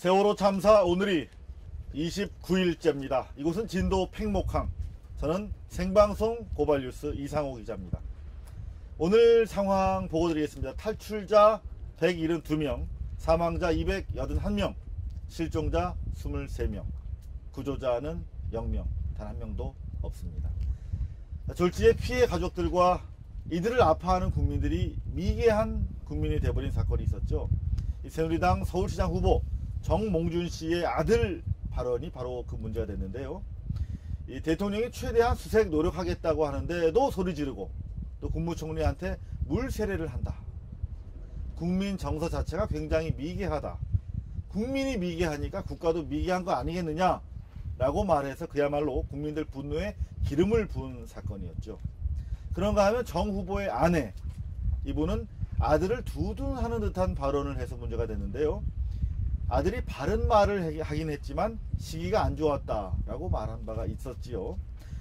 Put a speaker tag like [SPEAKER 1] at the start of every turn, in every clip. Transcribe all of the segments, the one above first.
[SPEAKER 1] 세월호 참사 오늘이 29일째입니다. 이곳은 진도 팽목항. 저는 생방송 고발뉴스 이상호 기자입니다. 오늘 상황 보고 드리겠습니다. 탈출자 172명, 사망자 281명, 실종자 23명, 구조자는 0명, 단 한 명도 없습니다. 졸지의 피해 가족들과 이들을 아파하는 국민들이 미개한 국민이 되어버린 사건이 있었죠. 새누리당 서울시장 후보 정몽준 씨의 아들 발언이 바로 그 문제가 됐는데요. 이 대통령이 최대한 수색 노력하겠다고 하는데도 소리 지르고 또 국무총리한테 물세례를 한다. 국민 정서 자체가 굉장히 미개하다. 국민이 미개하니까 국가도 미개한 거 아니겠느냐 라고 말해서 그야말로 국민들 분노에 기름을 부은 사건이었죠. 그런가 하면 정 후보의 아내, 이분은 아들을 두둔하는 듯한 발언을 해서 문제가 됐는데요. 아들이 바른 말을 하긴 했지만 시기가 안 좋았다라고 말한 바가 있었지요.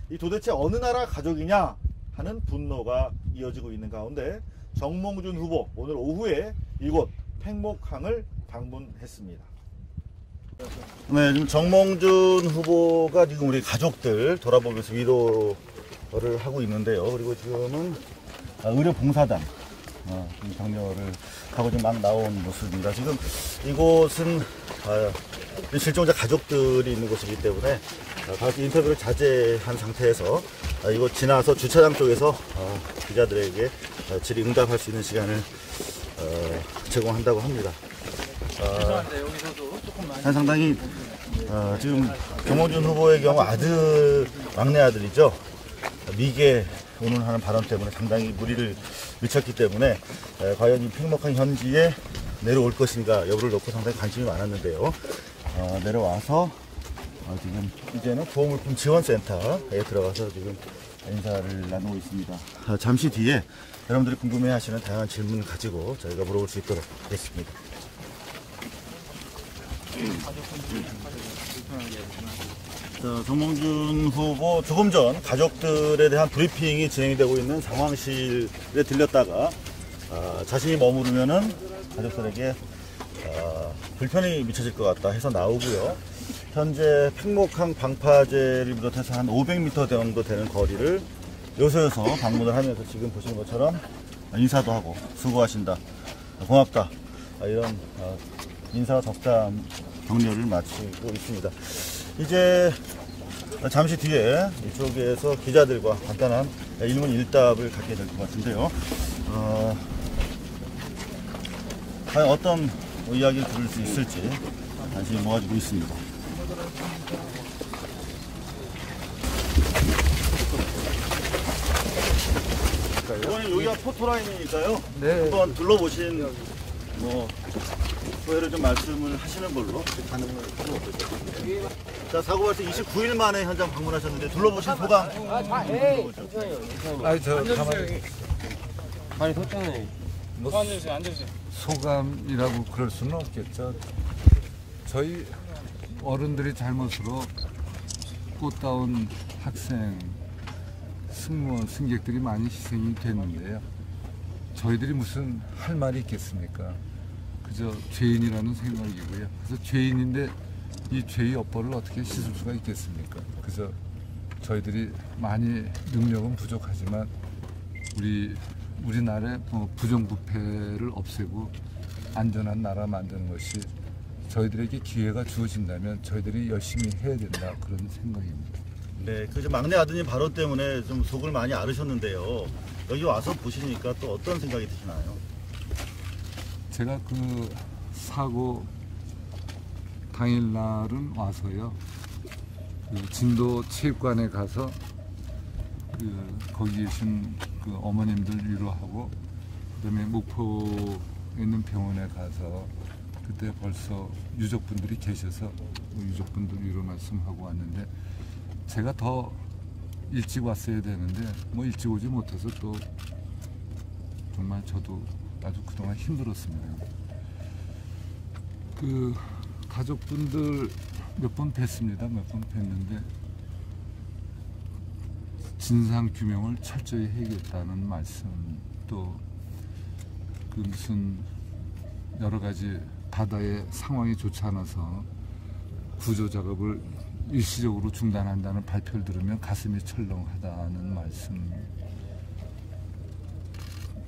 [SPEAKER 1] 이 도대체 어느 나라 가족이냐 하는 분노가 이어지고 있는 가운데 정몽준 후보 오늘 오후에 이곳 팽목항을 방문했습니다. 네, 지금 정몽준 후보가 지금 우리 가족들 돌아보면서 위로를 하고 있는데요. 그리고 지금은 의료봉사단 격려를 하고 지금 막 나온 모습입니다. 지금 이곳은 실종자 가족들이 있는 곳이기 때문에 다시 인터뷰를 자제한 상태에서 이곳 지나서 주차장 쪽에서 기자들에게 질의응답할 수 있는 시간을 제공한다고 합니다. 상당히 지금 정몽준 후보의 경우 막내 아들이죠. 미개 운운하는 발언 때문에 상당히 무리를 미쳤기 때문에 과연 이 팽목항 현지에 내려올 것인가 여부를 놓고 상당히 관심이 많았는데요. 내려와서 지금 이제는 구호물품 지원센터에 들어가서 지금 인사를 나누고 있습니다. 잠시 뒤에 여러분들이 궁금해하시는 다양한 질문을 가지고 저희가 물어볼 수 있도록 하겠습니다. 정몽준 후보 조금 전 가족들에 대한 브리핑이 진행이 되고 있는 상황실에 들렸다가 자신이 머무르면은 가족들에게 불편이 미쳐질 것 같다 해서 나오고요. 현재 팽목항 방파제를 비롯해서 한 500m 정도 되는 거리를 요소요소 방문을 하면서 지금 보시는 것처럼 인사도 하고 수고하신다, 고맙다, 이런 인사와 덕담 격려를 마치고 있습니다. 이제 잠시 뒤에 이쪽에서 기자들과 간단한 일문일답을 갖게 될 것 같은데요. 과연 어떤 이야기를 들을 수 있을지 관심이 모아지고 있습니다. 이번에 여기가 포토라인이니까요. 네. 한번 둘러보신 소회를 좀 말씀을 하시는 걸로 가능을 하고 있습니다. 자, 사고 발생 29일 만에 현장 방문하셨는데 둘러보신 소감.
[SPEAKER 2] 저 가만히
[SPEAKER 3] 많이 섰잖아요. 앉으세요.
[SPEAKER 2] 소감이라고 그럴 수는 없겠죠. 저희 어른들이 잘못으로 꽃다운 학생, 승무원, 승객들이 많이 희생이 됐는데요. 저희들이 무슨 할 말이 있겠습니까? 그저 죄인이라는 생각이고요. 그래서 죄인인데 이 죄의 여벌을 어떻게 씻을 수가 있겠습니까? 그래서 저희들이 많이 능력은 부족하지만 우리나라의 부정부패를 없애고 안전한 나라 만드는 것이 저희들에게 기회가 주어진다면 저희들이 열심히 해야 된다, 그런 생각입니다.
[SPEAKER 1] 네, 그 막내 아드님 발언 때문에 좀 속을 많이 앓으셨는데요. 여기 와서 보시니까 또 어떤 생각이 드시나요?
[SPEAKER 2] 제가 그 사고 당일날은 와서요, 그 진도 체육관에 가서 거기 계신 그 어머님들 위로하고, 그다음에 목포에 있는 병원에 가서 그때 벌써 유족분들이 계셔서 유족분들 위로 말씀하고 왔는데, 제가 더 일찍 왔어야 되는데 일찍 오지 못해서 또 정말 저도 아주 그동안 힘들었습니다. 그 가족분들 몇 번 뵀습니다. 몇 번 뵀는데 진상 규명을 철저히 해야겠다는 말씀, 또 그 무슨 여러 가지 바다의 상황이 좋지 않아서 구조 작업을 일시적으로 중단한다는 발표를 들으면 가슴이 철렁하다는 말씀.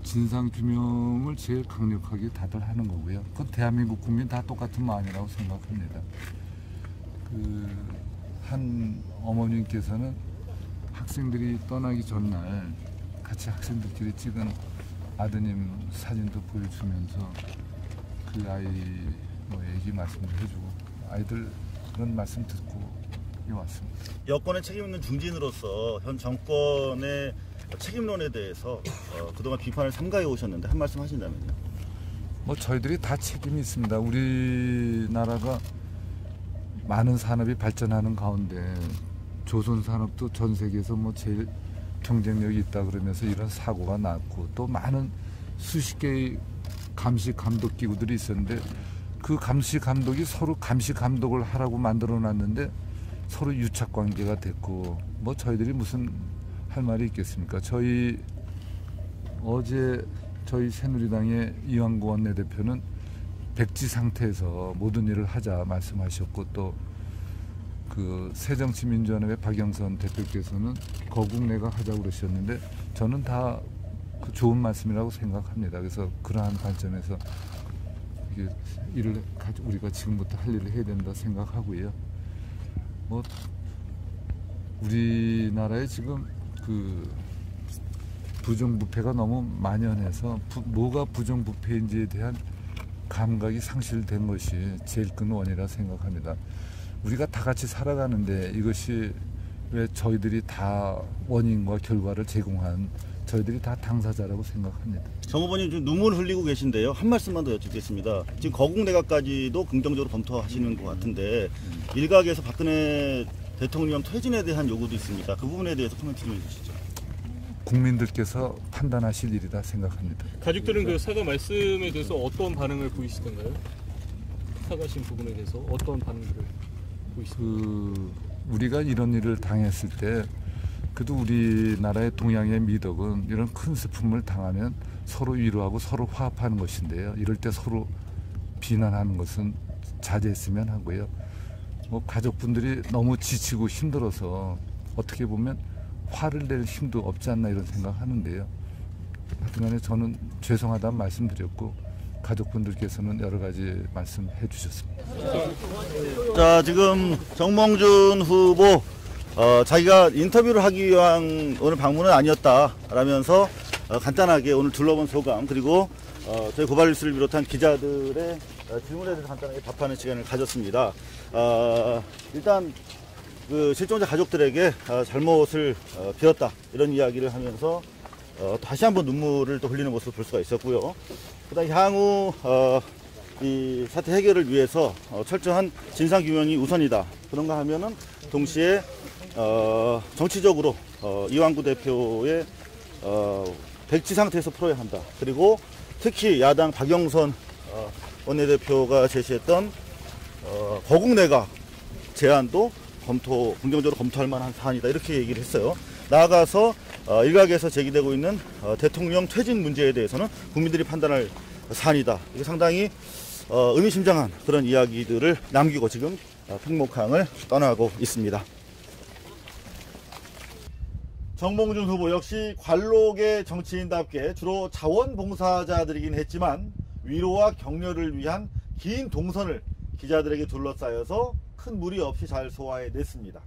[SPEAKER 2] 진상규명을 제일 강력하게 다들 하는 거고요. 그 대한민국 국민 다 똑같은 마음이라고 생각합니다. 한 어머님께서는 학생들이 떠나기 전날 같이 학생들끼리 찍은 아드님 사진도 보여주면서 그 아이 뭐 얘기 말씀도 해주고 아이들 그런 말씀 듣고 왔습니다.
[SPEAKER 1] 여권에 책임 있는 중진으로서 현 정권의 책임론에 대해서 그동안 비판을 삼가해 오셨는데 한 말씀 하신다면요?
[SPEAKER 2] 뭐 저희들이 다 책임이 있습니다. 우리나라가 많은 산업이 발전하는 가운데 조선 산업도 전 세계에서 뭐 제일 경쟁력이 있다 그러면서 이런 사고가 났고 또 많은 수십 개의 감시 감독 기구들이 있었는데 그 감시 감독이 서로 감시 감독을 하라고 만들어 놨는데 서로 유착 관계가 됐고 뭐 저희들이 무슨 할 말이 있겠습니까? 어제 저희 새누리당의 이완구 원내대표는 백지 상태에서 모든 일을 하자 말씀하셨고 또 그 새정치민주연합의 박영선 대표께서는 거국내가 하자고 그러셨는데 저는 다 그 좋은 말씀이라고 생각합니다. 그래서 그러한 관점에서 이게 우리가 지금부터 할 일을 해야 된다 생각하고요. 뭐 우리나라에 지금 그 부정부패가 너무 만연해서 뭐가 부정부패인지에 대한 감각이 상실된 것이 제일 큰 원인이라 생각합니다. 우리가 다 같이 살아가는데 이것이 왜 저희들이 다 원인과 결과를 제공한 저희들이 다 당사자라고 생각합니다.
[SPEAKER 1] 정 후보님 좀 눈물 흘리고 계신데요. 한 말씀만 더 여쭙겠습니다. 지금 거국내각까지도 긍정적으로 검토하시는 것 같은데 일각에서 박근혜 대통령 퇴진에 대한 요구도 있습니다. 그 부분에 대해서 코멘트 좀 해주시죠.
[SPEAKER 2] 국민들께서 판단하실 일이다 생각합니다.
[SPEAKER 3] 가족들은 그 사과 말씀에 대해서 어떤 반응을 보이시던가요? 사과하신 부분에 대해서 어떤 반응들을 보이시던가요?
[SPEAKER 2] 우리가 이런 일을 당했을 때 그래도 우리나라의 동양의 미덕은 이런 큰 슬픔을 당하면 서로 위로하고 서로 화합하는 것인데요. 이럴 때 서로 비난하는 것은 자제했으면 하고요. 뭐 가족분들이 너무 지치고 힘들어서 어떻게 보면 화를 낼 힘도 없지 않나 이런 생각하는데요. 하여튼간에 저는 죄송하다는 말씀드렸고 가족분들께서는 여러 가지 말씀해 주셨습니다.
[SPEAKER 1] 자, 지금 정몽준 후보 자기가 인터뷰를 하기 위한 오늘 방문은 아니었다라면서 간단하게 오늘 둘러본 소감 그리고 저희 고발뉴스를 비롯한 기자들의 질문에 대해서 간단하게 답하는 시간을 가졌습니다. 일단 그 실종자 가족들에게 잘못을 빌었다 이런 이야기를 하면서 다시 한번 눈물을 또 흘리는 모습을 볼 수가 있었고요. 그다음 향후 이 사태 해결을 위해서 철저한 진상규명이 우선이다. 그런가 하면은 동시에 정치적으로 이완구 대표의 백지 상태에서 풀어야 한다. 그리고 특히 야당 박영선 원내대표가 제시했던 거국내각 제안도 긍정적으로 검토할 만한 사안이다. 이렇게 얘기를 했어요. 나아가서 일각에서 제기되고 있는 대통령 퇴진 문제에 대해서는 국민들이 판단할 사안이다. 이게 상당히 의미심장한 그런 이야기들을 남기고 지금 팽목항을 떠나고 있습니다. 정몽준 후보 역시 관록의 정치인답게 주로 자원봉사자들이긴 했지만 위로와 격려를 위한 긴 동선을 기자들에게 둘러싸여서 큰 무리 없이 잘 소화해냈습니다.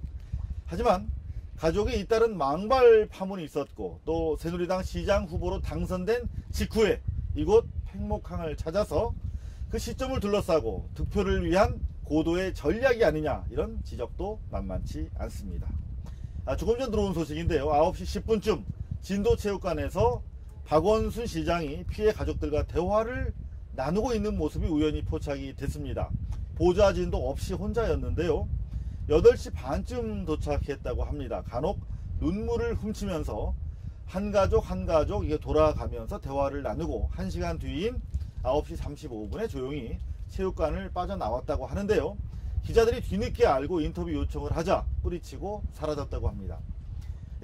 [SPEAKER 1] 하지만 가족에 잇따른 망발 파문이 있었고 또 새누리당 시장 후보로 당선된 직후에 이곳 팽목항을 찾아서 그 시점을 둘러싸고 득표를 위한 고도의 전략이 아니냐 이런 지적도 만만치 않습니다. 조금 전 들어온 소식인데요. 9시 10분쯤 진도체육관에서 박원순 시장이 피해 가족들과 대화를 나누고 있는 모습이 우연히 포착이 됐습니다. 보좌진도 없이 혼자였는데요. 8시 반쯤 도착했다고 합니다. 간혹 눈물을 훔치면서 한 가족 이게 돌아가면서 대화를 나누고 1시간 뒤인 9시 35분에 조용히 체육관을 빠져나왔다고 하는데요. 기자들이 뒤늦게 알고 인터뷰 요청을 하자 뿌리치고 사라졌다고 합니다.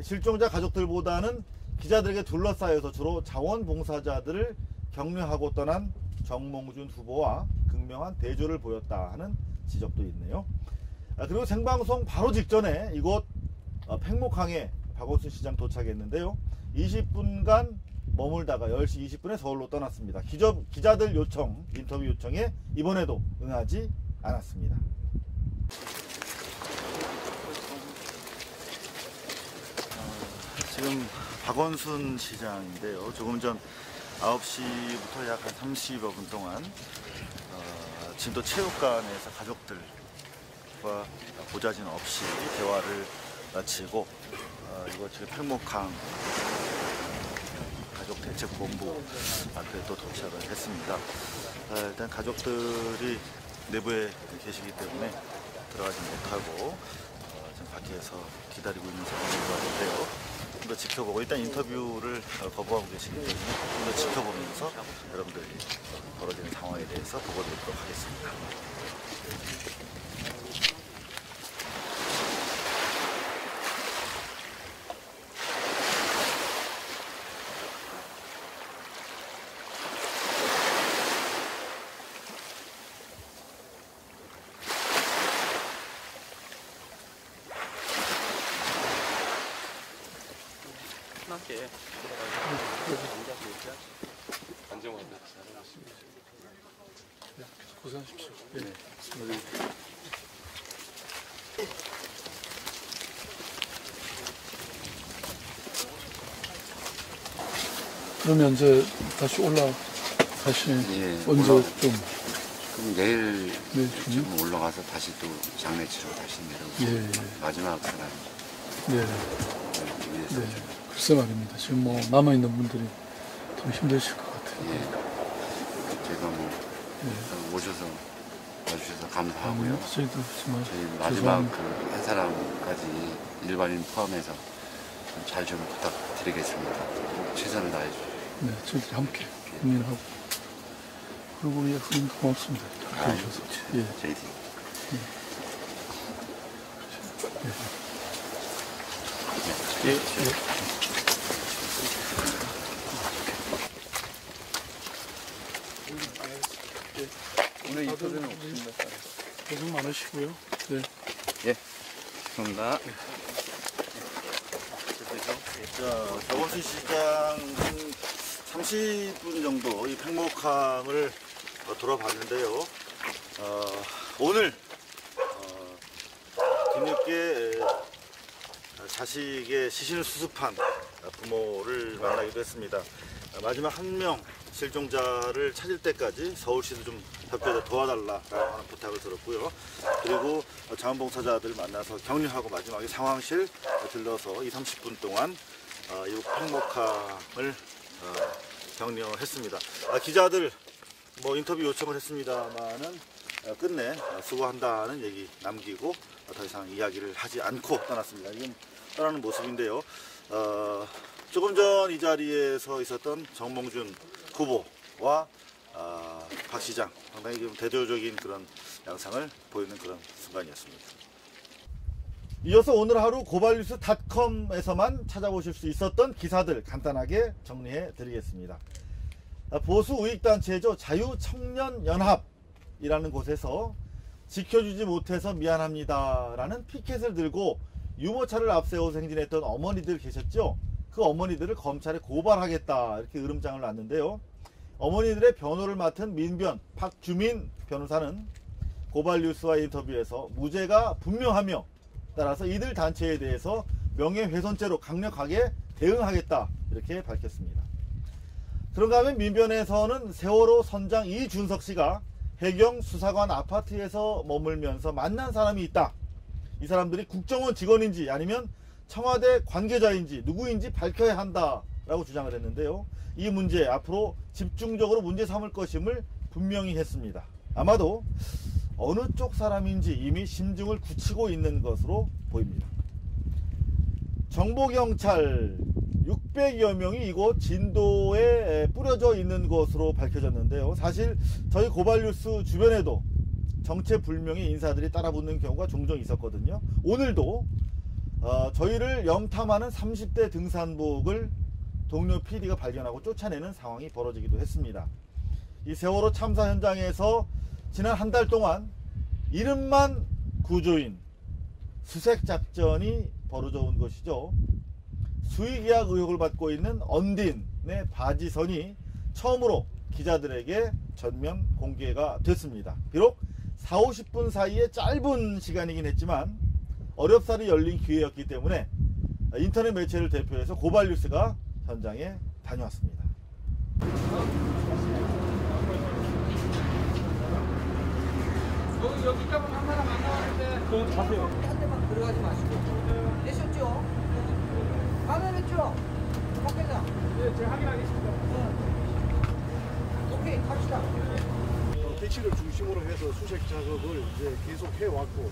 [SPEAKER 1] 실종자 가족들보다는 기자들에게 둘러싸여서 주로 자원봉사자들을 격려하고 떠난 정몽준 후보와 극명 분명한 대조를 보였다 하는 지적도 있네요. 그리고 생방송 바로 직전에 이곳 팽목항에 박원순 시장 도착했는데요. 20분간 머물다가 10시 20분에 서울로 떠났습니다. 기자들 요청, 인터뷰 요청에 이번에도 응하지 않았습니다. 지금 박원순 시장인데요. 조금 전 9시부터 약 한 30여 분 동안 진도 체육관에서 가족들과 보자진 없이 대화를 마치고 이곳 지금 팽목항 가족대책본부 앞에 또 도착을 했습니다. 일단 가족들이 내부에 계시기 때문에 들어가지 못하고 지금 밖에서 기다리고 있는 상황인 것 같은데요. 좀 더 지켜보고 일단 인터뷰를 거부하고 계시기 때문에 좀 더 지켜보면서 여러분들이 벌어지는 상황에 대해서 보고드리도록 하겠습니다.
[SPEAKER 4] 편하게 안정화돼 잘하셨습니다.
[SPEAKER 3] 고생하십시오.
[SPEAKER 4] 네.
[SPEAKER 5] 그러면 이제 다시
[SPEAKER 6] 예,
[SPEAKER 5] 언제
[SPEAKER 6] 올라-
[SPEAKER 5] 좀
[SPEAKER 6] 그럼 내일
[SPEAKER 5] 좀
[SPEAKER 6] 좀 올라가서 다시 또 장례 치러 다시 내려오고
[SPEAKER 5] 예,
[SPEAKER 6] 마지막 사람
[SPEAKER 5] 네,
[SPEAKER 6] 위해서
[SPEAKER 5] 네. 글쎄 말입니다. 지금 뭐 남아 있는 분들이 더 힘드실 것 같아요.
[SPEAKER 6] 예, 제가 뭐 오셔서 와주셔서 감사하고요.
[SPEAKER 5] 저희도 정말
[SPEAKER 6] 저희 마지막
[SPEAKER 5] 죄송합니다.
[SPEAKER 6] 그 한 사람까지 일반인 포함해서 잘 좀 부탁드리겠습니다. 꼭 최선을 다해 주십시오.
[SPEAKER 5] 네, 저희들이 함께 고민하고 그리고 예, 후임도 고맙습니다. 이렇게 해주셔서 예,
[SPEAKER 6] 저희들
[SPEAKER 4] 오늘 인터뷰는 없습니다.
[SPEAKER 5] 고생 많으시고요. 네.
[SPEAKER 6] 감사합니다.
[SPEAKER 1] 자, 박원순 시장 한 30분 정도 이 팽목항을 돌아봤는데요. 오늘 뒤늦게 자식의 시신을 수습한 부모를 만나기도 했습니다. 마지막 한 명 실종자를 찾을 때까지 서울시도 좀 협조해서 도와달라라고 하는 부탁을 들었고요. 그리고 자원봉사자들 만나서 격려하고 마지막에 상황실 들러서 30분 동안 이 팽목항을 격려했습니다. 기자들 뭐 인터뷰 요청을 했습니다만은 끝내 수고한다는 얘기 남기고 더 이상 이야기를 하지 않고 떠났습니다. 지금 떠나는 모습인데요. 조금 전 이 자리에서 있었던 정몽준 후보와 박 시장 상당히 좀 대조적인 그런 양상을 보이는 그런 순간이었습니다. 이어서 오늘 하루 고발뉴스닷컴에서만 찾아보실 수 있었던 기사들 간단하게 정리해 드리겠습니다. 보수 우익단체죠. 자유청년연합이라는 곳에서 지켜주지 못해서 미안합니다 라는 피켓을 들고 유모차를 앞세워서 행진했던 어머니들 계셨죠. 그 어머니들을 검찰에 고발하겠다 이렇게 으름장을 놨는데요. 어머니들의 변호를 맡은 민변 박주민 변호사는 고발뉴스와 인터뷰에서 무죄가 분명하며 따라서 이들 단체에 대해서 명예훼손죄로 강력하게 대응하겠다 이렇게 밝혔습니다. 그런가 하면 민변에서는 세월호 선장 이준석 씨가 해경 수사관 아파트에서 머물면서 만난 사람이 있다. 이 사람들이 국정원 직원인지 아니면 청와대 관계자인지 누구인지 밝혀야 한다라고 주장을 했는데요. 이 문제 앞으로 집중적으로 문제 삼을 것임을 분명히 했습니다. 아마도 어느 쪽 사람인지 이미 심증을 굳히고 있는 것으로 보입니다. 정보경찰 600여 명이 이곳 진도에 뿌려져 있는 것으로 밝혀졌는데요. 사실 저희 고발뉴스 주변에도 정체불명의 인사들이 따라붙는 경우가 종종 있었거든요. 오늘도 저희를 염탐하는 30대 등산복을 동료 PD가 발견하고 쫓아내는 상황이 벌어지기도 했습니다. 이 세월호 참사 현장에서 지난 한 달 동안 이름만 구조인 수색작전이 벌어져 온 것이죠. 수의계약 의혹을 받고 있는 언딘의 바지선이 처음으로 기자들에게 전면 공개가 됐습니다. 비록 40-50분 사이의 짧은 시간이긴 했지만 어렵사리 열린 기회였기 때문에 인터넷 매체를 대표해서 고발뉴스가 현장에 다녀왔습니다.
[SPEAKER 7] 여기 있다고 한 사람 안 나왔는데
[SPEAKER 3] 가세요.
[SPEAKER 7] 한 대만 들어가지 마시고 내셨죠? 가면했죠? 박회장
[SPEAKER 3] 네, 제가 확인하겠습니다.
[SPEAKER 7] 오케이 갑시다.
[SPEAKER 8] 택시를 중심으로 해서 수색 작업을 이제 계속 해왔고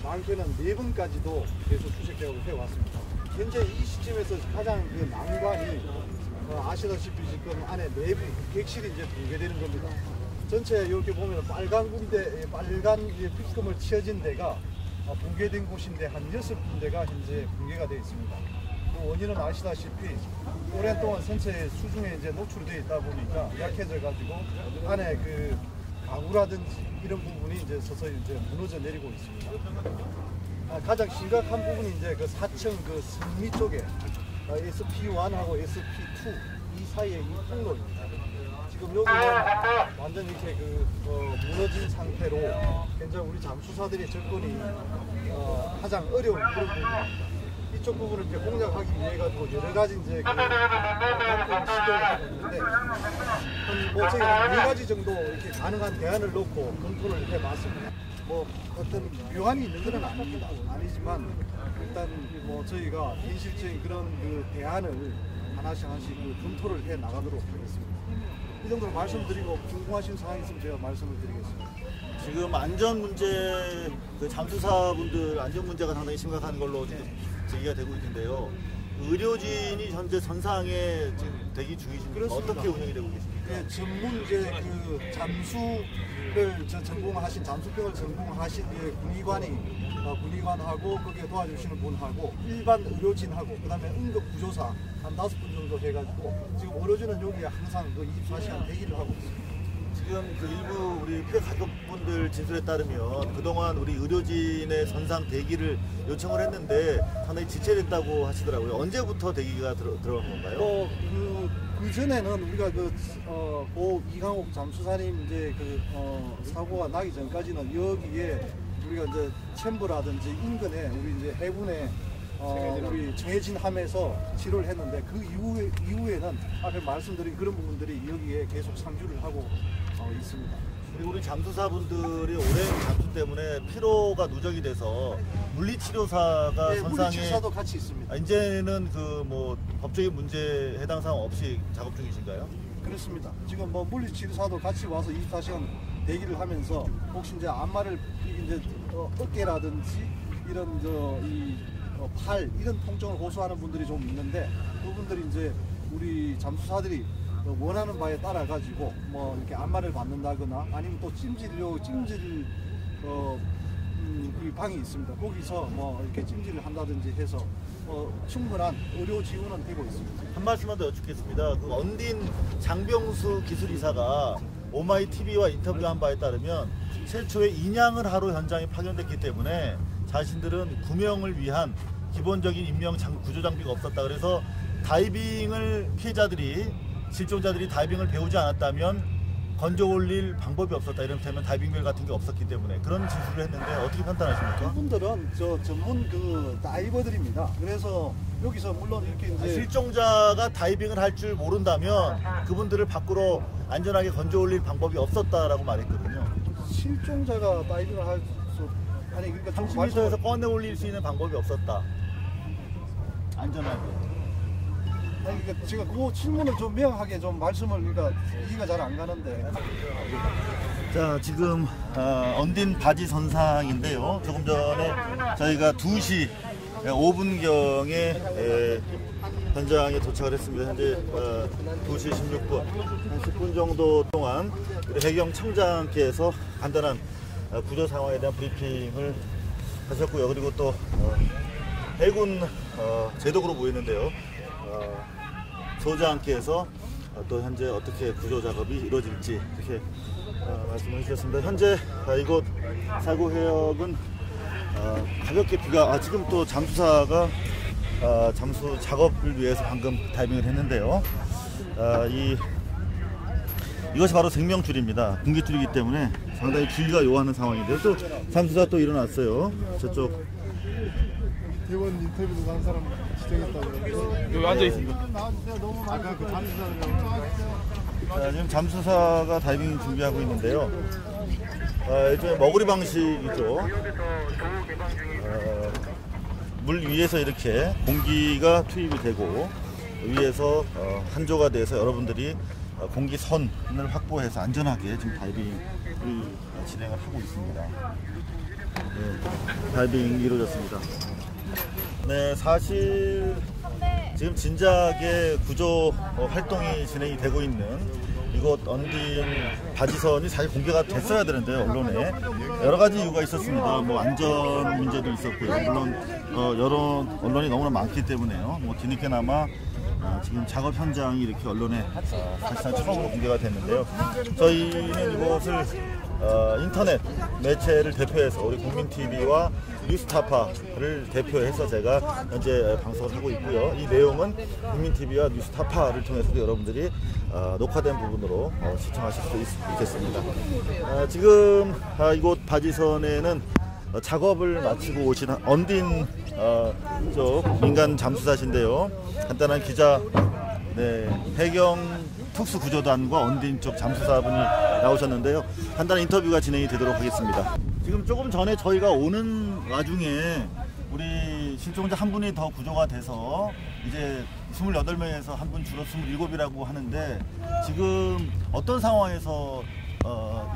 [SPEAKER 8] 많게는 4번까지도 계속 수색 작업을 해왔습니다. 현재 이 시점에서 가장 그 난관이 아시다시피 지금 안에 내부 객실이 이제 붕괴되는 겁니다. 전체 이렇게 보면 빨간 군데, 빨간 피스금을 치어진 데가 붕괴된 곳인데 한 6군데가 현재 붕괴가 되어 있습니다. 그 원인은 아시다시피 오랜 동안 선체 수중에 이제 노출되어 있다 보니까 약해져 가지고 안에 그 가구라든지 이런 부분이 이제 서서히 이제 무너져 내리고 있습니다. 가장 심각한 부분이 이제 그 4층 그 승미 쪽에 SP1하고 SP2 이 사이에 이 통로입니다. 지금 여기는 완전 이렇게 무너진 상태로 굉장히 우리 잠수사들의 접근이 가장 어려운 그런 부분입니다. 이쪽 부분을 이제 공략하기 위해 가지고 여러 가지 이제 시도를 하고 있는데 뭐 저희가 4가지 정도 이렇게 가능한 대안을 놓고 검토를 해봤습니다. 뭐 어떤 묘안이 있는 건 아닙니다. 아니지만 일단 뭐 저희가 현실적인 그런 그 대안을 하나씩 검토를 해 나가도록 하겠습니다. 이 정도로 말씀드리고 궁금하신 사항이 있으면 제가 말씀을 드리겠습니다.
[SPEAKER 1] 지금 안전 문제, 그 잠수사분들 안전 문제가 상당히 심각한 걸로 지금 제기가 되고 있는데요. 의료진이 현재 선상에 지금 대기 중이십니까?
[SPEAKER 8] 그렇습니다.
[SPEAKER 1] 어떻게 운영이 되고 계십니까?
[SPEAKER 8] 네, 전문 이제 그 잠수를 전공하신 잠수병을 전공하신 군의관하고 거기에 도와주시는 분하고 일반 의료진하고 그다음에 응급구조사 한 5분 정도 해가지고 지금 의료진은 여기에 항상 그 24시간 대기를 하고 있습니다.
[SPEAKER 1] 지금 그 일부 우리 피해 가족분들 진술에 따르면 그동안 우리 의료진의 선상 대기를 요청을 했는데 상당히 지체됐다고 하시더라고요. 언제부터 대기가 들어간 건가요?
[SPEAKER 8] 그 전에는 우리가 고 이강옥 잠수사님 이제 사고가 나기 전까지는 여기에 우리가 이제 챔버라든지 인근에 우리 이제 해군에 우리 정해진함에서 치료를 했는데 그 이후에는 앞에 말씀드린 그런 부분들이 여기에 계속 상주를 하고 있습니다.
[SPEAKER 1] 그리고 우리 잠수사분들이 오랜 잠수 때문에 피로가 누적이 돼서 물리치료사가
[SPEAKER 8] 네,
[SPEAKER 1] 선상에
[SPEAKER 8] 물리치료사도 같이 있습니다.
[SPEAKER 1] 이제는 그 뭐 법적인 문제 해당 사항 없이 작업 중이신가요?
[SPEAKER 8] 그렇습니다. 지금 뭐 물리치료사도 같이 와서 24시간 대기를 하면서 혹시 이제 안마를 이제 어깨라든지 이런 팔 이런 통증을 호소하는 분들이 좀 있는데 그분들이 이제 우리 잠수사들이 원하는 바에 따라 가지고 뭐 이렇게 안마를 받는다거나 아니면 또 찜질 그 방이 있습니다. 거기서 뭐 이렇게 찜질을 한다든지 해서 충분한 의료 지원은 되고 있습니다.
[SPEAKER 1] 한 말씀만 더 여쭙겠습니다. 그 언딘 장병수 기술이사가 오마이 TV와 인터뷰한 바에 따르면 최초에 인양을 하러 현장에 파견됐기 때문에 자신들은 구명을 위한 기본적인 인명 구조 장비가 없었다. 그래서 다이빙을 실종자들이 다이빙을 배우지 않았다면 건져 올릴 방법이 없었다. 이를테면 다이빙벨 같은 게 없었기 때문에 그런 진술을 했는데 어떻게 판단하십니까?
[SPEAKER 8] 그분들은 전문 그 다이버들입니다. 그래서 여기서 물론 이렇게 이제
[SPEAKER 1] 실종자가 다이빙을 할 줄 모른다면 그분들을 밖으로 안전하게 건져 올릴 방법이 없었다라고 말했거든요.
[SPEAKER 8] 실종자가 다이빙을 할 수 아니 그러니까
[SPEAKER 1] 30m에서 꺼내 올릴 수 있는 방법이 없었다. 안전하게.
[SPEAKER 8] 아니 그러니까 제가 그 질문을 좀 명확하게 좀 말씀을 그러니까 이해가 잘 안 가는데.
[SPEAKER 1] 자, 지금 언딘 바지 선상인데요. 조금 전에 저희가 2시 5분경에 현장에 도착을 했습니다. 현재 2시 16분, 한 10분 정도 동안 우리 해경청장께서 간단한 구조 상황에 대한 브리핑을 하셨고요. 그리고 또 해군 제독으로 보이는데요. 소장께서 또 현재 어떻게 구조 작업이 이루어질지 이렇게 말씀을 해주셨습니다. 현재 이곳 사고 해역은 가볍게 비가 지금 또 잠수사가 잠수 작업을 위해서 방금 다이빙을 했는데요. 이것이 바로 생명줄입니다. 분기줄이기 때문에 상당히 주의가 요하는 상황인데요. 또 잠수사 또 일어났어요. 저쪽
[SPEAKER 8] 대원 인터뷰도 간 사람 지정했다고.
[SPEAKER 3] 여기 앉아 있습니다.
[SPEAKER 8] 아까 그 잠수사를
[SPEAKER 1] 지금 잠수사가 다이빙 준비하고 있는데요. 일종의 머구리 방식이죠. 물 위에서 이렇게 공기가 투입이 되고 위에서 한조가 돼서 여러분들이 공기선을 확보해서 안전하게 지금 다이빙을 진행을 하고 있습니다. 네, 다이빙이 이루어졌습니다. 네, 사실 지금 진작에 구조 활동이 진행이 되고 있는 이곳 언딘 바지선이 사실 공개가 됐어야 되는데요. 언론에 여러 가지 이유가 있었습니다. 뭐 안전 문제도 있었고요. 물론 여러 언론이 너무나 많기 때문에요. 뭐 뒤늦게나마 지금 작업 현장이 이렇게 언론에 사실상 처음으로 공개가 됐는데요. 저희는 이곳을 인터넷 매체를 대표해서 우리 국민TV와 뉴스타파를 대표해서 제가 현재 방송을 하고 있고요. 이 내용은 국민TV와 뉴스타파를 통해서도 여러분들이 녹화된 부분으로 시청하실 수 있겠습니다. 지금 이곳 바지선에는 작업을 마치고 오신 언딘 쪽 민간 잠수사신데요. 간단한 기자, 해경 특수구조단과 언딘 쪽 잠수사분이 나오셨는데요. 간단한 인터뷰가 진행이 되도록 하겠습니다. 지금 조금 전에 저희가 오는 와중에 우리 실종자 한 분이 더 구조가 돼서 이제 28명에서 한 분 줄어 27이라고 하는데 지금 어떤 상황에서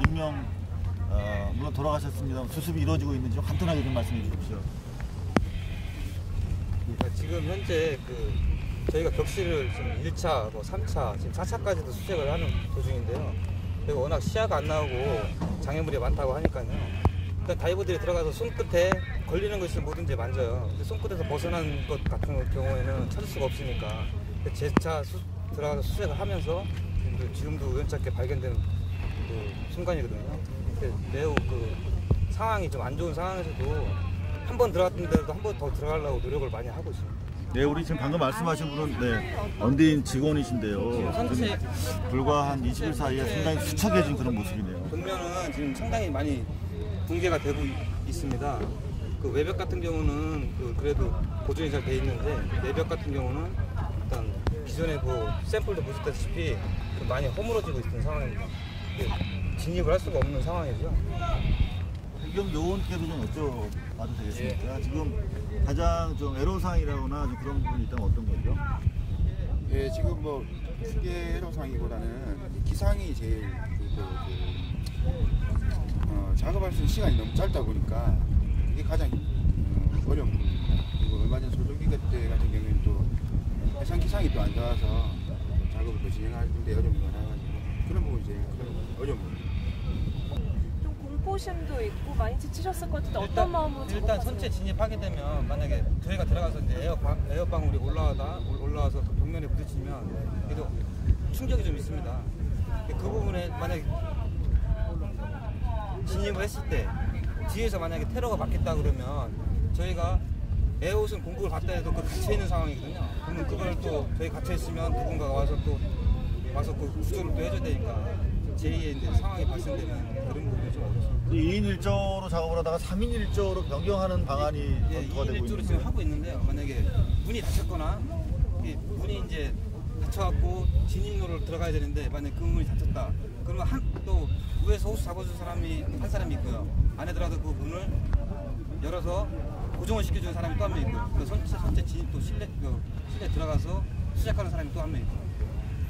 [SPEAKER 1] 인명 물론 돌아가셨습니다. 수습이 이루어지고 있는지 간단하게 좀 말씀해 주십시오.
[SPEAKER 9] 지금 현재 저희가 격실을 지금 1차, 3차, 지금 4차까지도 수색을 하는 도중인데요. 그리고 워낙 시야가 안 나오고 장애물이 많다고 하니까요. 일단 다이버들이 들어가서 손끝에 걸리는 것이 뭐든지 만져요. 근데 손끝에서 벗어난 것 같은 경우에는 찾을 수가 없으니까 재차 들어가서 수색을 하면서 지금도 우연찮게 발견된 순간이거든요. 매우 상황이 좀 안 좋은 상황에서도 한 번 들어갔던 데도 한 번 더 들어가려고 노력을 많이 하고 있습니다.
[SPEAKER 1] 네, 우리 지금 방금 말씀하신 분은 언딘 직원이신데요.
[SPEAKER 9] 선체
[SPEAKER 1] 불과 한 20일 사이에 상당히 수척해진 그런 모습이네요.
[SPEAKER 9] 동면은 지금 상당히 많이 붕괴가 되고 있습니다. 그 외벽 같은 경우는 그래도 보존이 잘 돼 있는데 내벽 같은 경우는 일단 기존에 샘플도 보셨다시피 많이 허물어지고 있는 상황입니다. 진입을 할 수가 없는 상황이죠.
[SPEAKER 1] 해경 요원께도 좀 여쭤봐도 되겠습니까? 지금 가장 좀 애로사항이라거나 좀 그런 부분이 있다면 어떤 거죠?
[SPEAKER 10] 예, 지금 뭐 크게 애로사항이보다는 기상이 제일 작업할 수 있는 시간이 너무 짧다 보니까 이게 가장 어려운 부분입니다. 그리고 얼마 전 소조기 그때 같은 경우에는 또 해상 기상이 또 안 좋아서 작업을 또 진행하는데 어려움이 많아가지고 그런 부분이 제일 큰 어려운 부분입니다.
[SPEAKER 11] 공포심도 있고 많이 지치셨을 것 같은데 어떤 마음으로
[SPEAKER 9] 일단 선체 진입하게 되면 만약에 저희가 들어가서 이제 에어방울이 올라와서 벽면에 부딪히면 그래도 충격이 좀 있습니다. 그 부분에 만약에 진입을 했을 때 뒤에서 만약에 테러가 맞겠다 그러면 저희가 에어호스는 공격을 받다 해도 갇혀 있는 상황이거든요. 그러면 그걸 또 저희 갇혀 있으면 누군가가 와서 구조를 또 해줘야 되니까 제2의 이제 상황이 발생되면 그런 부분이 좀 어렵습니다.
[SPEAKER 1] 2인 1조로 작업을 하다가 3인 1조로 변경하는 방안이 검토가 되고
[SPEAKER 9] 2인 1조로 지금 하고 있는데요. 만약에 문이 닫혔거나 문이 이제 닫혀갖고 진입로를 들어가야 되는데 만약에 그 문이 닫혔다. 그러면 또 위에서 호수 잡아준 사람이 한 사람이 있고요. 안에 들어가서 그 문을 열어서 고정을 시켜주는 사람이 또 한 명 있고요. 그 선체 진입도 실내 들어가서 수색하는 사람이 또 한 명 있고요.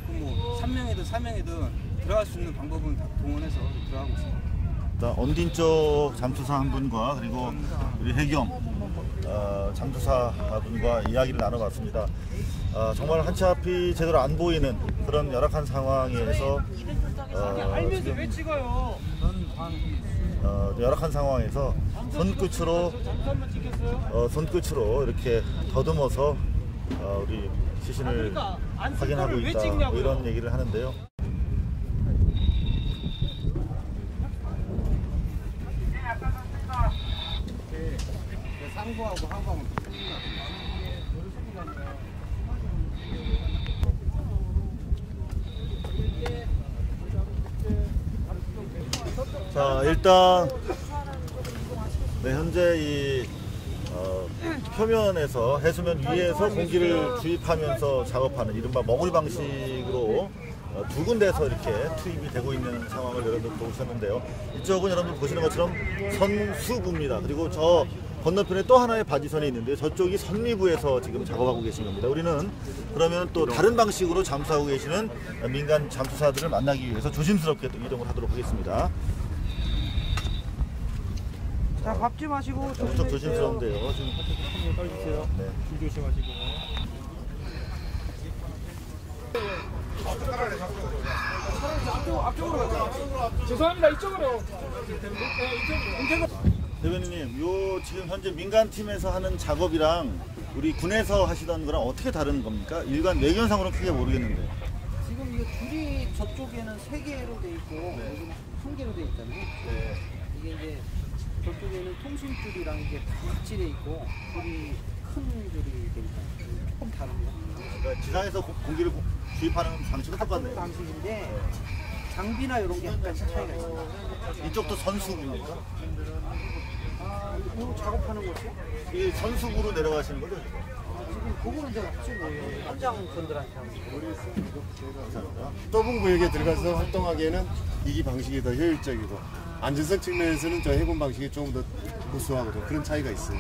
[SPEAKER 9] 그럼 뭐 3명이든 4명이든 들어갈 수 있는 방법은 다 동원해서 들어가고 있습니다.
[SPEAKER 1] 언딘 쪽 잠수사 한 분과 그리고 우리 해경 잠수사 분과 이야기를 나눠봤습니다. 정말 한치 앞이 제대로 안 보이는 그런 열악한 상황에서 열악한 상황에서 손끝으로 이렇게 더듬어서 우리 시신을 확인하고 있다 뭐 이런 얘기를 하는데요.
[SPEAKER 7] 항구하고 항구하고
[SPEAKER 1] 자, 일단 네, 현재 이 표면에서 해수면 위에서 공기를 주입하면서 작업하는 이른바 머구리 방식으로 두 군데에서 이렇게 투입이 되고 있는 상황을 여러분들 보셨는데요. 이쪽은 여러분들 보시는 것처럼 선수부입니다. 그리고 저 건너편에 또 하나의 바지선이 있는데 저쪽이 선미부에서 지금 작업하고 계신 겁니다. 우리는 그러면 또 다른 방식으로 잠수하고 계시는 민간 잠수사들을 만나기 위해서 조심스럽게 또 이동을 하도록 하겠습니다.
[SPEAKER 7] 자, 밟지 마시고
[SPEAKER 1] 엄청 조심스러운데요. 지금
[SPEAKER 3] 한번 떨주세요.
[SPEAKER 1] 네.
[SPEAKER 3] 줄 조심하시고.
[SPEAKER 5] 죄송합니다. 이쪽으로.
[SPEAKER 1] 대변인님, 요 지금 현재 민간 팀에서 하는 작업이랑 우리 군에서 하시던 거랑 어떻게 다른 겁니까? 일반 외견상으로는 크게 모르겠는데.
[SPEAKER 7] 지금 이거 줄이 저쪽에는 3개로 돼 있고 여기는 1개로 돼 있잖아요.
[SPEAKER 1] 네.
[SPEAKER 7] 이게 이제 저쪽에는 통신줄이랑 이게 빗질에 있고 줄이 큰 줄이 돼 있잖아요. 조금 다릅니다.
[SPEAKER 1] 그러니까 지상에서 공기를 주입하는 방식은 똑같네요.
[SPEAKER 7] 방식인데 장비나 이런 게 약간 차이가 있어요.
[SPEAKER 1] 이쪽도 선수입니까?
[SPEAKER 7] 이거 작업하는 거죠?
[SPEAKER 1] 이 선수부로 내려가시는 거죠?
[SPEAKER 7] 지금 그거는 제가 혹시 뭐예요? 현장 분들한테
[SPEAKER 1] 감사합니다.
[SPEAKER 12] 좁은 구역에 들어가서 활동하기에는 이 방식이 더 효율적이고 안전성 측면에서는 저 해군 방식이 조금 더 우수하고 그런 차이가 있어요.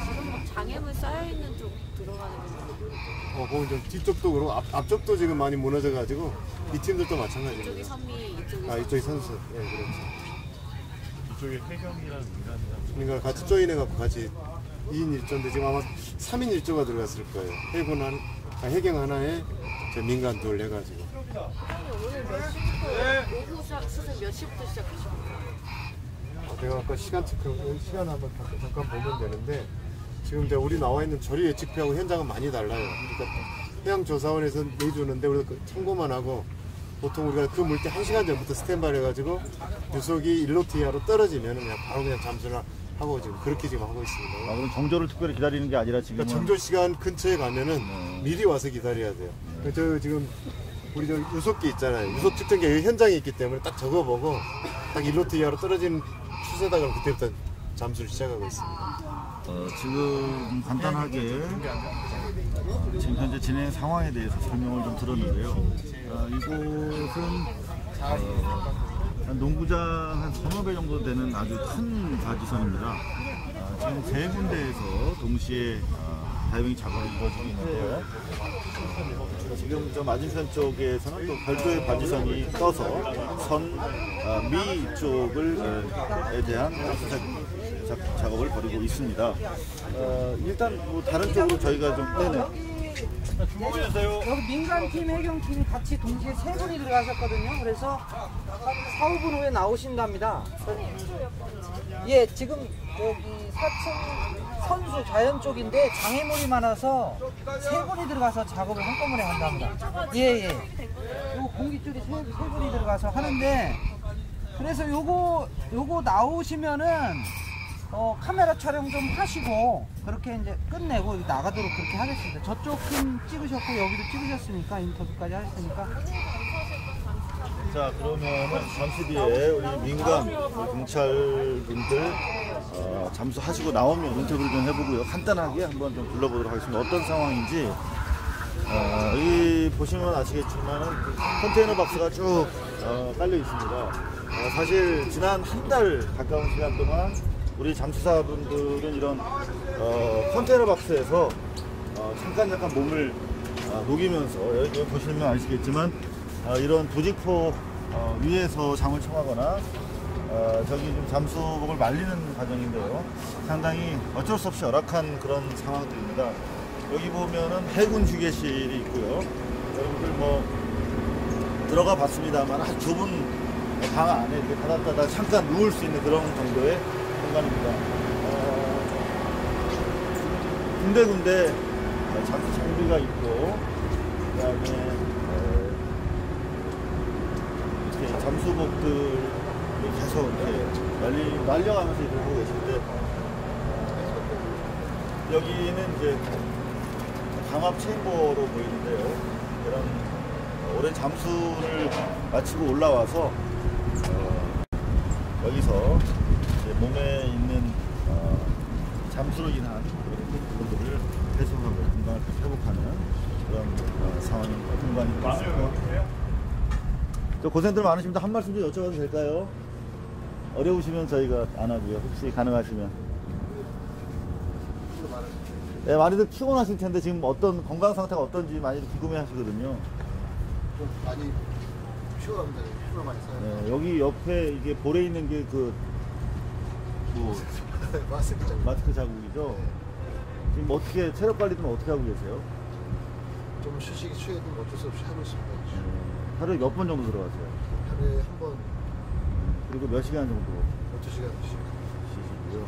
[SPEAKER 11] 지금 장애물 쌓여있는 쪽 들어가는 거.
[SPEAKER 12] 거기 좀 뒤쪽도 그렇고 앞쪽도 지금 많이 무너져가지고 이 팀들도 마찬가지입니다.
[SPEAKER 11] 이쪽이 선미, 이쪽이
[SPEAKER 12] 이쪽이 선수. 예, 그렇죠.
[SPEAKER 3] 이쪽에 해경이랑 민간이랑.
[SPEAKER 12] 그러니까 같이 조인해갖고 같이 2인 1조인데 지금 아마 3인 1조가 들어갔을 거예요. 해경 하나에 저 민간 둘 해가지고.
[SPEAKER 11] 오늘 몇 시부터 오후 수술 몇 시부터 시작하십니까?
[SPEAKER 12] 내가 아까 시간 체크, 시간 한번 잠깐 보면 되는데 지금 이제 우리 나와 있는 조리 예측표하고 현장은 많이 달라요. 그러니까 해양조사원에서 내주는데 우리가 참고만 하고 보통 우리가 그 물때 1시간 전부터 스탠바이 해가지고 유속이 1노트 이하로 떨어지면 그냥 바로 그냥 잠수를 하고 지금 그렇게 지금 하고 있습니다.
[SPEAKER 1] 아, 그럼 정조를 특별히 기다리는 게 아니라 지금
[SPEAKER 12] 그러니까 정조 시간 근처에 가면은 미리 와서 기다려야 돼요. 저 지금 우리 저 유속기 있잖아요. 유속 측정기 여기 현장에 있기 때문에 딱 적어보고 딱 1노트 이하로 떨어지는 추세다 그러면 그때부터 잠수를 시작하고 있습니다.
[SPEAKER 1] 지금 간단하게 지금 현재 진행 상황에 대해서 설명을 좀 들었는데요. 이곳은 농구장 한 3~4배 정도 되는 아주 큰 바지선입니다. 지금 3군데에서 동시에 다이빙 작업이 이루어지고 있는데요. 지금 저 맞은편 쪽에서는 또 별도의 바지선이 떠서 미 쪽에 대한 수색 작업을 벌이고 있습니다. 일단 뭐 다른 쪽으로 저희가 좀
[SPEAKER 7] 여기 민간팀, 해경팀이 같이 동시에 3분이 들어가셨거든요. 그래서 4~5분 후에 나오신답니다. 예, 지금 여기 4층 선수 자연 쪽인데 장애물이 많아서 3분이 들어가서 작업을 한꺼번에 한답니다. 예. 요 공기줄이 3분이 들어가서 하는데 그래서 요거 나오시면은 카메라 촬영 좀 하시고 그렇게 이제 끝내고 나가도록 그렇게 하겠습니다. 저쪽은 찍으셨고 여기도 찍으셨으니까 인터뷰까지 하셨으니까.
[SPEAKER 1] 자, 그러면은 잠시 뒤에 우리 민간 경찰분들 잠수하시고 나오면 인터뷰를 좀 해보고요. 간단하게 한번 좀 불러보도록 하겠습니다. 어떤 상황인지. 여기 보시면 아시겠지만은 컨테이너 박스가 쭉 깔려 있습니다. 사실 지난 한 달 가까운 시간 동안 우리 잠수사분들은 이런 컨테이너 박스에서 잠깐 몸을 녹이면서 여기 보시면 아시겠지만 이런 부직포 위에서 잠을 청하거나 저기 좀 잠수복을 말리는 과정인데요. 상당히 어쩔 수 없이 열악한 그런 상황들입니다. 여기 보면은 해군 휴게실이 있고요. 여러분들 뭐 들어가 봤습니다만 아주 좁은 방 안에 이렇게 다닥다닥 잠깐 누울 수 있는 그런 정도의 공간입니다. 군데군데 잠수 장비가 있고 그다음에 이렇게 잠수복들 계속 이렇게 날려가면서 일을 하고 계신데 여기는 이제 강압 체인버로 보이는데요. 이런 오랜 잠수를 마치고 올라와서 여기서 이제 몸에 있는 잠수로 인한 부분들을 해소하고 건강을 회복하는 그런 상황입니다. 공간이 되겠습니다. 저 고생들 많으십니다. 한 말씀 좀 여쭤봐도 될까요? 어려우시면 저희가 안 하고요. 혹시 가능하시면. 네, 많이들 피곤하실 텐데 지금 어떤 건강 상태가 어떤지 많이들 궁금해 하시거든요.
[SPEAKER 12] 좀 많이 피곤합니다. 피곤 많이 쌓여요.
[SPEAKER 1] 네, 여기 옆에 이게 볼에 있는 게 뭐 마스크 자국이죠.
[SPEAKER 12] 네.
[SPEAKER 1] 지금 어떻게 체력 관리는 어떻게 하고 계세요?
[SPEAKER 12] 좀 휴식이 취해도 어쩔 수 없이 하고 있습니다.
[SPEAKER 1] 하루에 몇 번 정도 들어가세요?
[SPEAKER 12] 하루에 한 번,
[SPEAKER 1] 그리고 몇 시간 정도
[SPEAKER 12] 12시간
[SPEAKER 1] 쉬시고요?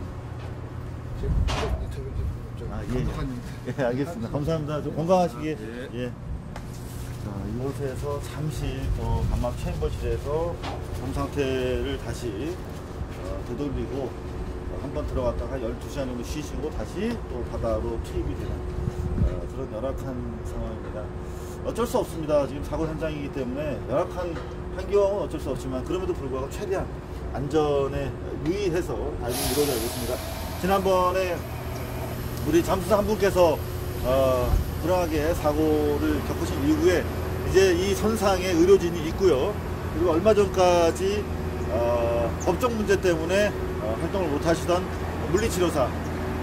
[SPEAKER 12] 지금 인터뷰 좀
[SPEAKER 1] 아, 예.
[SPEAKER 12] 감독관님.
[SPEAKER 1] 예, 알겠습니다. 감사합니다. 좀 건강하시게. 예. 자, 이곳에서 잠시 또 감압 체인버실에서 몸 상태를 다시 되돌리고 한번 들어갔다가 12시간 정도 쉬시고 다시 또 바다로 투입이 되는 그런 열악한 상황입니다. 어쩔 수 없습니다. 지금 사고 현장이기 때문에 열악한 환경은 어쩔 수 없지만 그럼에도 불구하고 최대한 안전에 유의해서 다이빙이 이루어져야겠습니다. 지난번에 우리 잠수사 한 분께서 불행하게 사고를 겪으신 이후에 이제 이 선상에 의료진이 있고요. 그리고 얼마 전까지 법적 문제 때문에 활동을 못 하시던 물리치료사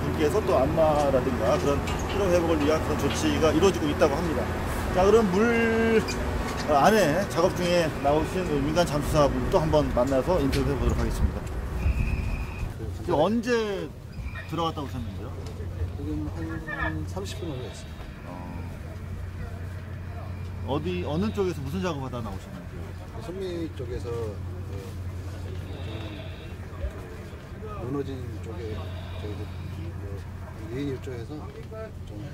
[SPEAKER 1] 분께서 또 안마라든가 그런 피로 회복을 위한 그런 조치가 이루어지고 있다고 합니다. 자, 그럼 물 안에 작업 중에 나오신 민간 잠수사분 또 한번 만나서 인터뷰해 보도록 하겠습니다. 지금 언제 들어갔다 오셨는데요?
[SPEAKER 12] 지금 한 30분 정도 됐어요.
[SPEAKER 1] 어느 쪽에서 무슨 작업하다 나오셨는지요?
[SPEAKER 12] 선미 쪽에서 무너진 쪽에 저희도 예인 쪽에서 좀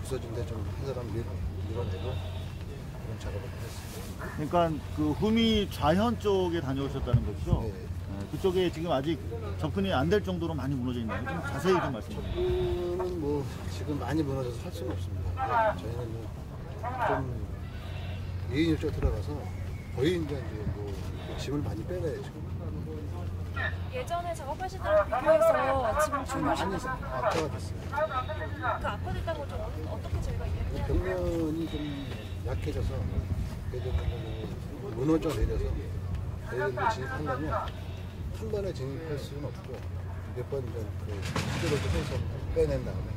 [SPEAKER 12] 부서진 데 좀 한 사람 밀어내고 그런 작업을 했습니다.
[SPEAKER 1] 그러니까 그 후미 좌현 쪽에 다녀오셨다는 거죠?
[SPEAKER 12] 네.
[SPEAKER 1] 그쪽에 지금 아직 접근이 안 될 정도로 많이 무너져 있나요? 좀 자세히 좀 말씀해 주세요.
[SPEAKER 12] 접근은 뭐 지금 많이 무너져서 할 수는 없습니다. 저희는 좀 예인 일조 들어가서 거의 이제 뭐 짐을 많이 빼내요 지금.
[SPEAKER 11] 예전에 작업하실 때랑 비교해서 지금 주무시는
[SPEAKER 12] 많이 악화가 됐어요.
[SPEAKER 11] 그 악화됐다는 걸 좀 어떻게 저희가 이해해야 돼요?
[SPEAKER 12] 벽면이 좀 약해져서 예전에 무너져 내려서 내렸는데 진입하려면 한 번에 진입할 수는 없고 몇 번 시도를 해서 빼낸 다음에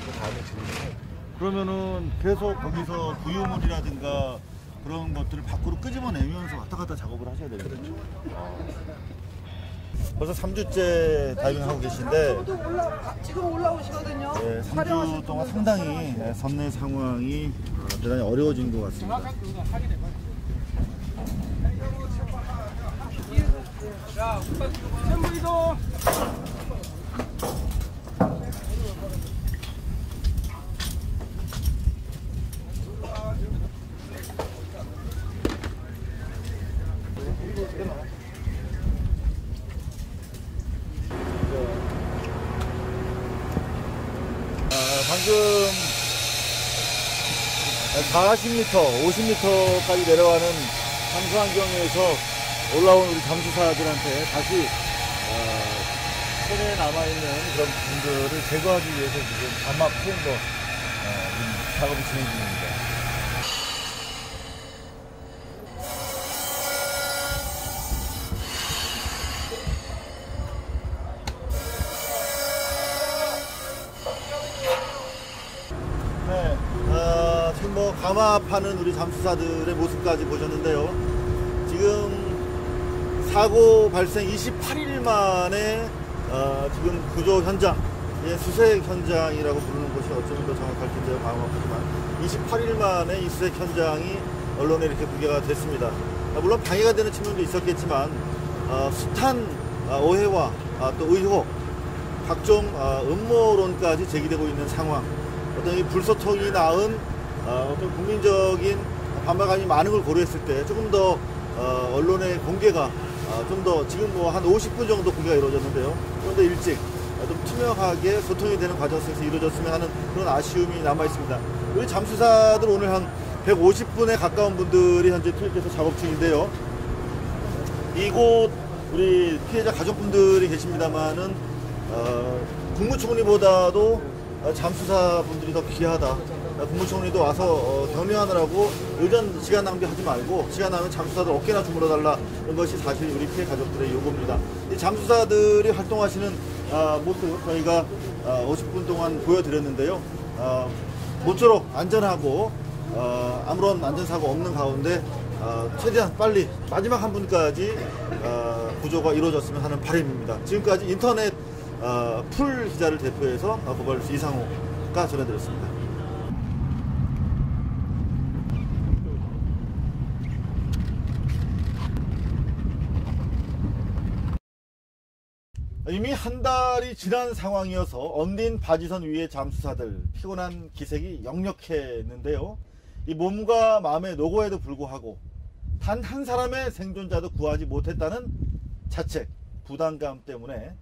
[SPEAKER 12] 그 다음에 진입해요.
[SPEAKER 1] 그러면은 계속 거기서 구유물이라든가 그런 것들을 밖으로 끄집어내면서 왔다 갔다 작업을 하셔야 되겠죠?
[SPEAKER 12] 그렇죠.
[SPEAKER 1] 벌써 3주째 다이빙하고 계신데
[SPEAKER 7] 지금 올라오시거든요.
[SPEAKER 1] 네, 3주 동안 상당히 선내 상황이 대단히 어려워진 것 같습니다.
[SPEAKER 3] 자, 전부 이동.
[SPEAKER 1] 방금 40m, 50m까지 내려가는 함수 환경에서 올라온 우리 잠수사들한테 다시 손에 남아있는 그런 분들을 제거하기 위해서 지금 감압 체인버 작업이 진행 중입니다. 네, 지금 뭐 감압하는 우리 잠수사들의 모습까지 보셨는데요. 지금 사고 발생 28일 만에 지금 구조 현장, 수색 현장이라고 부르는 곳이 어쩌면 더 정확할텐데요. 감압하지만 28일 만에 이 수색 현장이 언론에 이렇게 공개가 됐습니다. 물론 방해가 되는 측면도 있었겠지만 숱한 오해와 또 의혹, 각종 음모론까지 제기되고 있는 상황, 어떤 이 불소통이 낳은 어떤 국민적인 반발감이 많은 걸 고려했을 때 조금 더 언론의 공개가 좀 더 지금 뭐 한 50분 정도 공개가 이루어졌는데요. 좀 더 일찍 좀 투명하게 소통이 되는 과정 속에서 이루어졌으면 하는 그런 아쉬움이 남아 있습니다. 우리 잠수사들 오늘 한 150분에 가까운 분들이 현재 투입돼서 작업 중인데요. 이곳 우리 피해자 가족분들이 계십니다만은 국무총리보다도 잠수사 분들이 더 귀하다. 국무총리도 와서 격려하느라고 의전 시간 낭비하지 말고 시간 나면 잠수사들 어깨나 주물러달라, 이런 것이 사실 우리 피해 가족들의 요구입니다. 이 잠수사들이 활동하시는 모습 저희가 50분 동안 보여드렸는데요. 모쪼록 안전하고 아무런 안전사고 없는 가운데 최대한 빨리 마지막 한 분까지 구조가 이루어졌으면 하는 바람입니다. 지금까지 인터넷 풀 기자를 대표해서 고발뉴스 이상호가 전해드렸습니다. 이미 한 달이 지난 상황이어서 언딘 바지선 위의 잠수사들 피곤한 기색이 역력했는데요. 이 몸과 마음의 노고에도 불구하고 단 한 사람의 생존자도 구하지 못했다는 자책, 부담감 때문에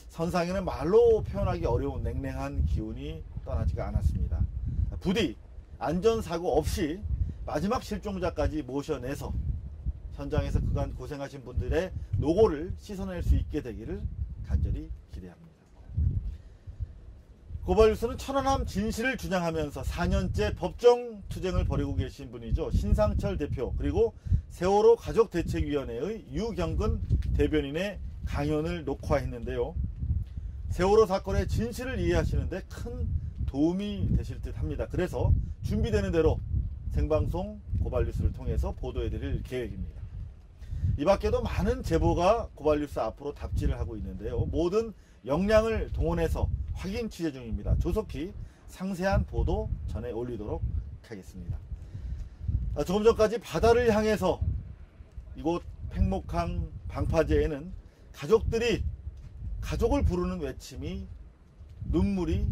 [SPEAKER 1] 선상에는 말로 표현하기 어려운 냉랭한 기운이 떠나지가 않았습니다. 부디 안전사고 없이 마지막 실종자까지 모셔내서 현장에서 그간 고생하신 분들의 노고를 씻어낼 수 있게 되기를 간절히 기대합니다. 고발뉴스는 천안함 진실을 주장하면서 4년째 법정 투쟁을 벌이고 계신 분이죠. 신상철 대표, 그리고 세월호 가족대책위원회의 유경근 대변인의 강연을 녹화했는데요. 세월호 사건의 진실을 이해하시는데 큰 도움이 되실 듯 합니다. 그래서 준비되는 대로 생방송 고발뉴스를 통해서 보도해드릴 계획입니다. 이 밖에도 많은 제보가 고발뉴스 앞으로 답지를 하고 있는데요. 모든 역량을 동원해서 확인 취재 중입니다. 조속히 상세한 보도 전해 올리도록 하겠습니다. 조금 전까지 바다를 향해서 이곳 팽목항 방파제에는 가족들이 가족을 부르는 외침이 눈물이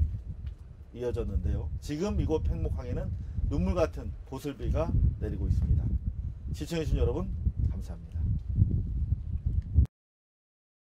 [SPEAKER 1] 이어졌는데요. 지금 이곳 팽목항에는 눈물 같은 보슬비가 내리고 있습니다. 시청해주신 여러분 감사합니다.